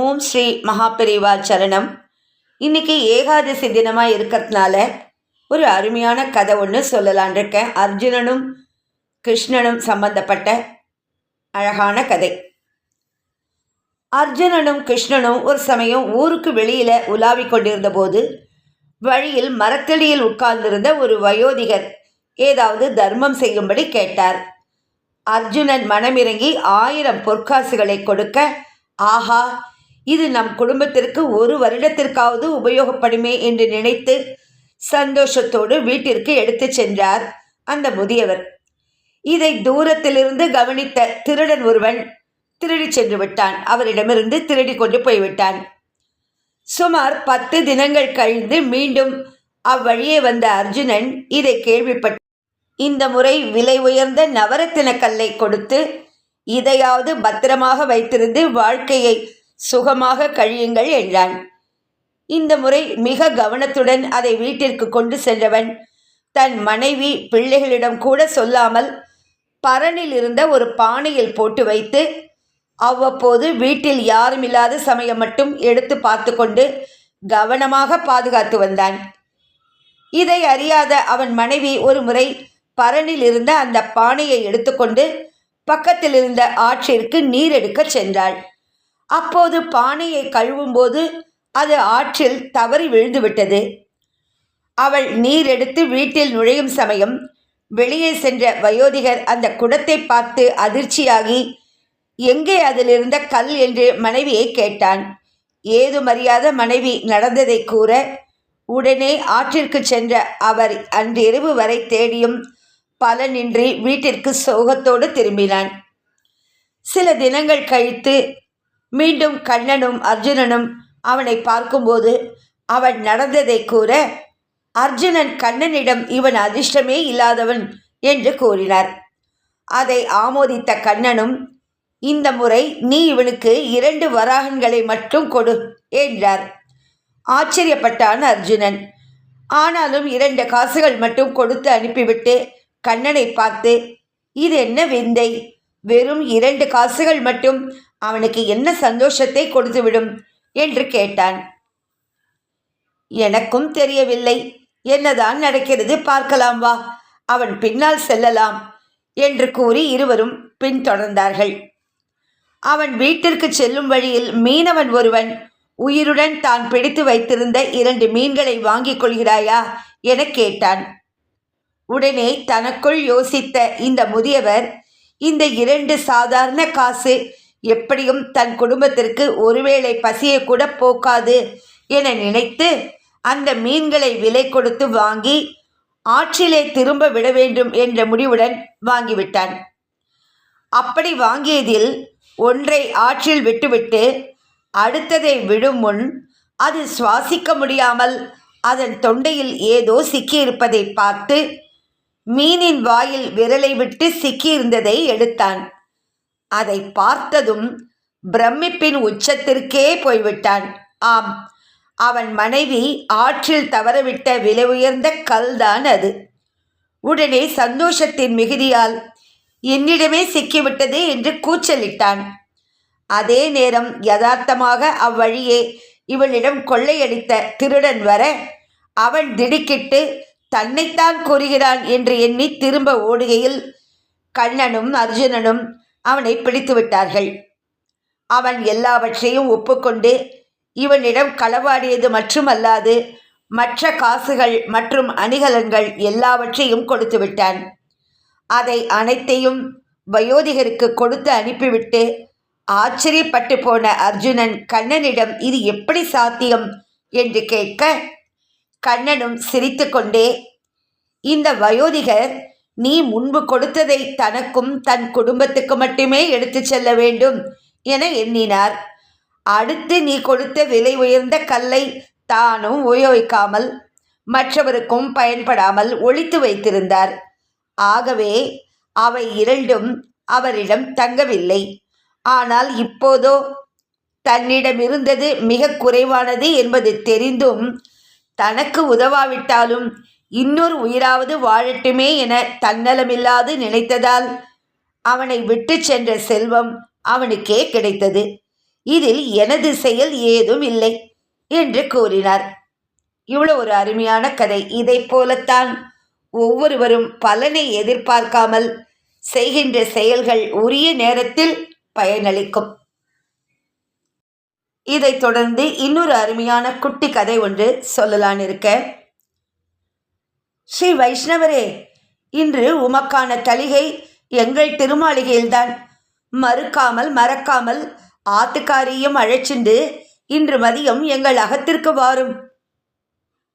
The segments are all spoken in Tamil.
ஓம் ஸ்ரீ மகாபெரிவா சரணம். இன்னைக்கு ஏகாதசி தினமாக இருக்கிறதுனால ஒரு அருமையான கதை ஒன்று சொல்லலான் இருக்கேன். அர்ஜுனனும் கிருஷ்ணனும் சம்பந்தப்பட்ட அழகான கதை. அர்ஜுனனும் கிருஷ்ணனும் ஒரு சமயம் ஊருக்கு வெளியில் உலாவிக் கொண்டிருந்த போது வழியில் மரத்தடியில் உட்கார்ந்திருந்த ஒரு வயோதிகர் ஏதாவது தர்மம் செய்யும்படி கேட்டார். அர்ஜுனன் மனமிறங்கி 1000 பொற்காசுகளை கொடுக்க, ஆஹா, இது நம் குடும்பத்திற்கு 1 வருடத்திற்காவது உபயோகப்படுமே என்று நினைத்து சந்தோஷத்தோடு வீட்டிற்கு எடுத்து சென்றார் அந்த முதியவர். இதை தூரத்திலிருந்து கவனித்த திருடன் ஒருவன் திருடி சென்று விட்டான். அவரிடமிருந்து திருடி கொண்டு போய்விட்டான். சுமார் 10 தினங்கள் கழிந்து மீண்டும் அவ்வழியே வந்த அர்ஜுனன் இதை கேள்விப்பட்டு, இந்த முறை விலை உயர்ந்த நவரத்தின கல்லை கொடுத்து இதையாவது பத்திரமாக வைத்திருந்து வாழ்க்கையை சுகமாக கழியுங்கள் என்றான். இந்த முறை மிக கவனத்துடன் அதை வீட்டிற்கு கொண்டு சென்றவன் தன் மனைவி பிள்ளைகளிடம் கூட சொல்லாமல் பரனில் இருந்த ஒரு பானையில் போட்டு வைத்து அவ்வப்போது வீட்டில் யாருமில்லாத சமயம் மட்டும் எடுத்து பார்த்து கொண்டு கவனமாக பாதுகாத்து வந்தான். இதை அறியாத அவன் மனைவி ஒரு முறை பரனில் இருந்த அந்த பானையை எடுத்துக்கொண்டு பக்கத்தில் இருந்த ஆற்றிற்கு நீர் எடுக்க சென்றாள். அப்போது பானையை கழுவும் போது அது ஆற்றில் தவறி விழுந்துவிட்டது. அவள் நீர் எடுத்து வீட்டில் நுழையும் சமயம் வெளியே சென்ற வயோதிகர் அந்த குடத்தை பார்த்து அதிர்ச்சியாகி எங்கே அதில் இருந்த கல் என்று மனைவியை கேட்டான். ஏதுமறியாத மனைவி நடந்ததை கூற, உடனே ஆற்றிற்கு சென்ற அவர் அன்றிரவு வரை தேடியும் பலனின்றி வீட்டிற்கு சோகத்தோடு திரும்பினான். சில தினங்கள் கழித்து மீண்டும் கண்ணனும் அர்ஜுனனும் அவனை பார்க்கும்போது அவன் நடந்ததை கூற, அர்ஜுனன் கண்ணனிடம் இவன் அதிர்ஷ்டமே இல்லாதவன் என்று கூறினார். அதை ஆமோதித்த கண்ணனும், இந்த முறை நீ இவனுக்கு 2 வராகன்களை மட்டும் கொடு என்றார். ஆச்சரியப்பட்டான் அர்ஜுனன். ஆனாலும் 2 காசுகள் மட்டும் கொடுத்து அனுப்பிவிட்டு கண்ணனை பார்த்து, இது என்ன விந்தை, வெறும் 2 காசுகள் மட்டும் அவனுக்கு என்ன சந்தோஷத்தை கொடுத்துவிடும் என்று கேட்டான். எனக்கும் தெரியவில்லை, என்னதான் நடக்கிறது பார்க்கலாம் வா, அவன் பின்னால் செல்லலாம் என்று கூறி இருவரும் பின்தொடர்ந்தார்கள். அவன் வீட்டிற்கு செல்லும் வழியில் மீனவன் ஒருவன் உயிருடன் தான் பிடித்து வைத்திருந்த 2 மீன்களை வாங்கிக் கொள்கிறாயா என கேட்டான். உடனே தனக்குள் யோசித்த இந்த முதியவர், இந்த 2 சாதாரண காசு எப்படியும் தன் குடும்பத்திற்கு ஒருவேளை பசியை கூட போக்காது என நினைத்து அந்த மீன்களை விலை கொடுத்து வாங்கி ஆற்றிலே திரும்ப விட வேண்டும் என்ற முடிவுடன் வாங்கிவிட்டான். அப்படி வாங்கியதில் ஒன்றை ஆற்றில் விட்டுவிட்டு அடுத்ததை விடும் முன் அது சுவாசிக்க முடியாமல் அதன் தொண்டையில் ஏதோ சிக்கியிருப்பதை பார்த்து மீனின் வாயில் விரலை விட்டு சிக்கியிருந்ததை எடுத்தான். அதை பார்த்ததும் பிரமிப்பின் உச்சத்திற்கே போய்விட்டான். ஆம், அவன் மனைவி ஆற்றில் தவறவிட்ட விலை உயர்ந்த கல்தான் அது. உடனே சந்தோஷத்தின் மிகுதியால் என்னிடமே சிக்கிவிட்டது என்று கூச்சலிட்டான். அதே நேரம் யதார்த்தமாக அவ்வழியே இவளிடம் கொள்ளையடித்த திருடன் வர அவன் திடுக்கிட்டு தன்னைத்தான் கூறுகிறான் என்று எண்ணி திரும்ப ஓடுகையில் கண்ணனும் அர்ஜுனனும் அவனை பிடித்து விட்டார்கள். அவன் எல்லாவற்றையும் ஒப்புக்கொண்டு இவனிடம் களவாடியது மட்டுமல்லாது மற்ற காசுகள் மற்றும் அணிகலன்கள் எல்லாவற்றையும் கொடுத்து விட்டான். அதை அனைத்தையும் வயோதிகருக்கு கொடுத்து அனுப்பிவிட்டு ஆச்சரியப்பட்டு போன அர்ஜுனன் கண்ணனிடம் இது எப்படி சாத்தியம் என்று கேட்க, கண்ணனும் சிரித்து கொண்டே, இந்த வயோதிகர் நீ முன்பு கொடுத்ததை தனக்கும் தன் குடும்பத்துக்கு மட்டுமே எடுத்து செல்ல வேண்டும் என எண்ணினார். அடுத்து நீ கொடுத்த விலை உயர்ந்த கல்லை தானும் உபயோகிக்காமல் மற்றவருக்கும் பயன்படாமல் ஒளித்து வைத்திருந்தார். ஆகவே அவை 2ம் அவரிடம் தங்கவில்லை. ஆனால் இப்போதோ தன்னிடம் இருந்தது மிக குறைவானது என்பது தெரிந்தும் தனக்கு உதவாவிட்டாலும் இன்னொரு உயிராவது வாழட்டுமே என தன்னலமில்லாது நினைத்ததால் அவனை விட்டு சென்ற செல்வம் அவனுக்கே கிடைத்தது. இதில் எனது செயல் ஏதும் இல்லை என்று கூறினார். இவ்வளோ ஒரு அருமையான கதை. இதை போலத்தான் ஒவ்வொருவரும் பலனை எதிர்பார்க்காமல் செய்கின்ற செயல்கள் உரிய நேரத்தில் பயனளிக்கும். இதைத் தொடர்ந்து இன்னொரு அருமையான குட்டி கதை ஒன்று சொல்லலான் இருக்க. ஸ்ரீ வைஷ்ணவரே, இன்று உமக்கான தளிகை எங்கள் திருமாளிகையில்தான். மறக்காமல் ஆத்துக்காரியும் அழைச்சிண்டு இன்று மதியம் எங்கள் அகத்திற்கு வாரும்.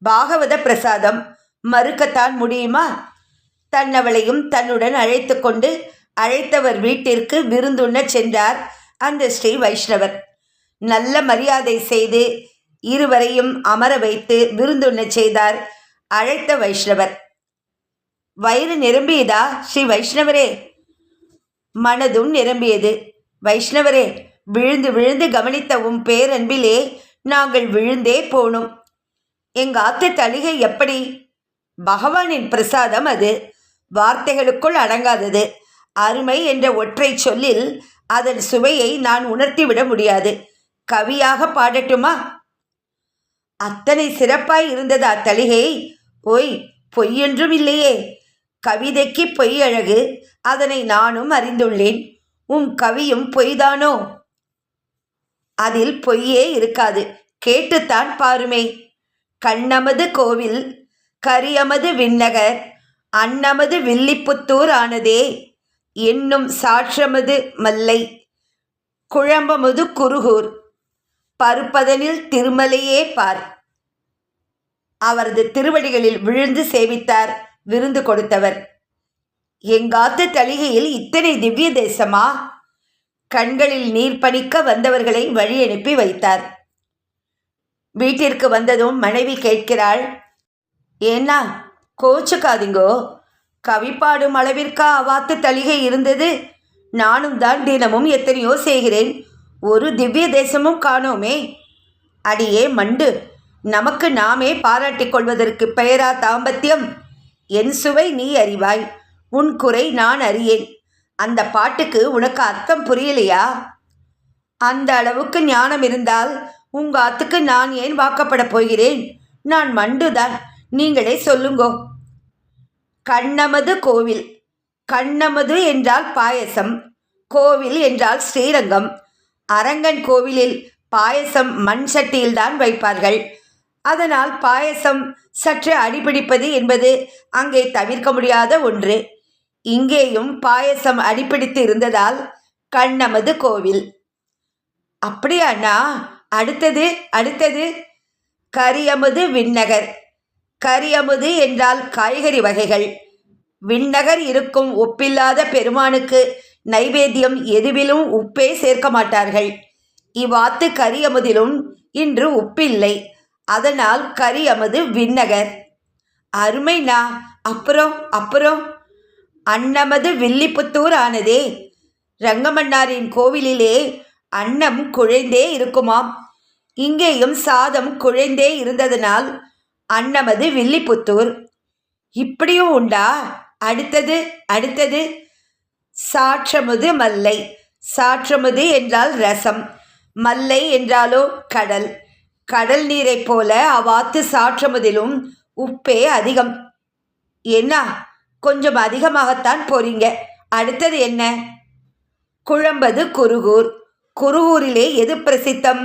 பாகவத பிரசாதம் மறுக்கத்தான் முடியுமா? தன்னவளையும் தன்னுடன் அழைத்து கொண்டு அழைத்தவர் வீட்டிற்கு விருந்துண்ண சென்றார் அந்த ஸ்ரீ வைஷ்ணவர். நல்ல மரியாதை செய்து இருவரையும் அமர வைத்து விருந்துண்ண செய்தார் அழைத்த வைஷ்ணவர். வயிறு நிரம்பியதா ஸ்ரீ வைஷ்ணவரே? மனதும் நிரம்பியது. வைஷ்ணவரே, விழுந்து விழுந்து கவனித்த உம் பேரன்பிலே நாங்கள் விழுந்தே போனோம். எங்காத்து தளிகை எப்படி? பகவானின் பிரசாதம் அது. வார்த்தைகளுக்குள் அடங்காதது. அருமை என்ற ஒற்றை சொல்லில் அதன் சுவையை நான் உணர்த்திவிட முடியாது. கவியாக பாடட்டுமா? அத்தனை சிறப்பாய் இருந்தது அத்தளிகை. ஓய், பொய்யொன்றும் இல்லையே. கவிதைக்கு பொய் அழகு, அதனை நானும் அறிந்துள்ளேன். உம் கவியும் பொய்தானோ? அதில் பொய்யே இருக்காது. கேட்டுத்தான் பாருமே. கண்ணமது கோவில், கரியமது விண்ணகர், அன்னமது வில்லிபுத்தூர் ஆனதே என்னும் சாற்றமது மல்லை, குழம்பமது குருகூர், பருப்பதனில் திருமலையே பார். அவரது திருவடிகளில் விழுந்து சேவித்தார் விருந்து கொடுத்தவர். எங்காத்து தளிகையில் இத்தனை திவ்ய தேசமா? கண்களில் நீர் பனிக்க வந்தவர்களை வழி அனுப்பி வைத்தார். வீட்டிற்கு வந்ததும் மனைவி கேட்கிறாள், ஏன்னா கோச்சுக்காதீங்கோ, கவி பாடும் அளவிற்கா அவாத்து தளிகை இருந்தது? நானும் தான் தினமும் எத்தனையோ செய்கிறேன், ஒரு திவ்ய தேசமும் காணோமே. அடியே மண்டு, நமக்கு நாமே பாராட்டிக் கொள்வதற்கு பெயரா தாம்பத்தியம்? என் சுவை நீ அறிவாய், உன் குறை நான் அறியேன். அந்த பாட்டுக்கு உனக்கு அர்த்தம் புரியலையா? அந்த அளவுக்கு ஞானம் இருந்தால் உங்க ஆத்துக்கு நான் ஏன் வாக்கப்பட போகிறேன்? நான் மண்டுதான், நீங்களே சொல்லுங்கோ. கண்ணமது கோவில். கண்ணமது என்றால் பாயசம், கோவில் என்றால் ஸ்ரீரங்கம். அரங்கன் கோவிலில் பாயசம் மண் சட்டியில்தான் வைப்பார்கள். அதனால் பாயசம் சற்று அடிபிடிப்பது என்பது அங்கே தவிர்க்க முடியாத ஒன்று. இங்கேயும் பாயசம் அடிப்பிடித்து இருந்ததால் கண்ணமது கோவில். அப்படியாண்ணா? அடுத்தது கரியமது விண்ணகர். கரியமது என்றால் காய்கறி வகைகள். விண்ணகர் இருக்கும் உப்பில்லாத பெருமானுக்கு நைவேத்தியம் எதுவிலும் உப்பே சேர்க்க மாட்டார்கள். இவ்வாத்து கரியமுதிலும் இன்று உப்பில்லை. அதனால் கரியமது விண்ணகர். அருமைண்ணா. அப்புறம் அன்னமது வில்லிபுத்தூர் ஆனதே. ரங்கமன்னாரின் கோவிலிலே அன்னம் குழைந்தே இருக்குமாம். இங்கேயும் சாதம் குழைந்தே இருந்ததனால் அன்னமது வில்லிபுத்தூர். இப்படியும் உண்டா? அடுத்தது சாற்றமுது மல்லை. சாற்றமுது என்றால் ரசம், மல்லை என்றாலோ கடல். கடல் நீரை போல அவ்வாத்து சாற்றமுதிலும் உப்பே அதிகம். என்ன, கொஞ்சம் அதிகமாகத்தான் போறீங்க. அடுத்தது என்ன? குழம்பது குருகூர். குருகூரிலே எது பிரசித்தம்?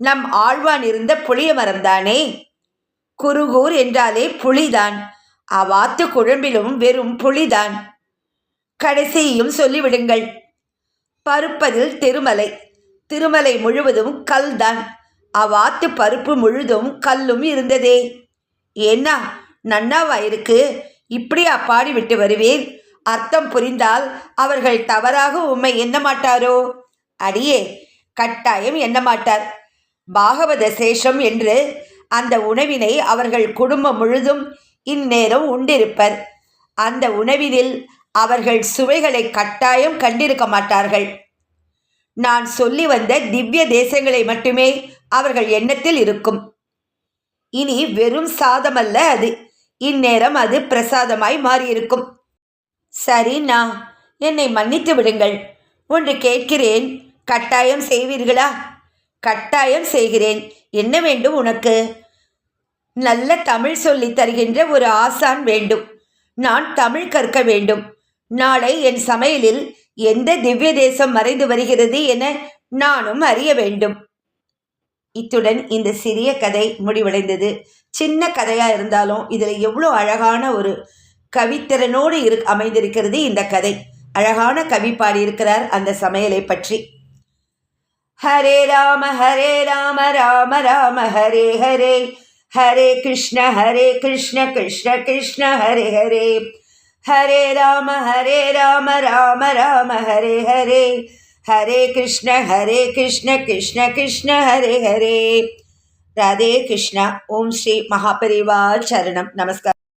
நம் ஆழ்வான் இருந்த புளிய மரம்தானே. குருகூர் என்றாலே புளிதான். அவ்வாத்து குழம்பிலும் வெறும் புளிதான். கடைசியும் சொல்லிவிடுங்கள். பருப்பதில் திருமலை. திருமலை முழுவதும் கல்தான். அவ்வாத்து பருப்பு முழுதும் கல்லும் இருந்ததே. என்ன நன்னாவாயிருக்கு. இப்படியா பாடிவிட்டு வருவீர்? அர்த்தம் புரிந்தால் அவர்கள் தவறாக உம்மை எண்ண மாட்டாரோ? அடியே, கட்டாயம் எண்ண மாட்டார். பாகவத சேஷம் என்று அந்த உணவினை அவர்கள் குடும்பம் முழுதும் இந்நேரம் உண்டிருப்பர். அந்த உணவினில் அவர்கள் சுவைகளை கட்டாயம் கண்டிருக்க மாட்டார்கள். நான் சொல்லி வந்த திவ்ய தேசங்களை மட்டுமே அவர்கள் எண்ணத்தில் இருக்கும். இனி வெறும் சாதமல்ல அது. இந்நேரம் அது பிரசாதமாய் மாறியிருக்கும். சரிண்ணா, என்னை மன்னித்து விடுங்கள். ஒன்று கேட்கிறேன், கட்டாயம் செய்வீர்களா? கட்டாயம் செய்கிறேன். என்ன வேண்டும் உனக்கு? நல்ல தமிழ் சொல்லித் தருகின்ற ஒரு ஆசான் வேண்டும். நான் தமிழ் கற்க வேண்டும். நாளை என் சமையலில் எந்த திவ்ய தேசம் மறைந்து வருகிறது என நானும் அறிய வேண்டும். இத்துடன் இந்த சிறிய கதை முடிவடைந்தது. சின்ன கதையாக இருந்தாலும் இதில் எவ்வளோ அழகான ஒரு கவித்திறனோடு அமைந்திருக்கிறது இந்த கதை. அழகான கவி பாடியிருக்கிறார் அந்த சமையலை பற்றி. ஹரே ராம ராம ராம ஹரே ஹரே, ஹரே கிருஷ்ண கிருஷ்ண கிருஷ்ண ஹரே ஹரே, ஹரே ராம ராம ராம ஹரே ஹரே, ஹரே கிருஷ்ண கிருஷ்ண கிருஷ்ண ஹரே ஹரே. ராதே கிருஷ்ணா. ஓம் ஸ்ரீ மகாபரிவா சரணம். நமஸ்காரம்.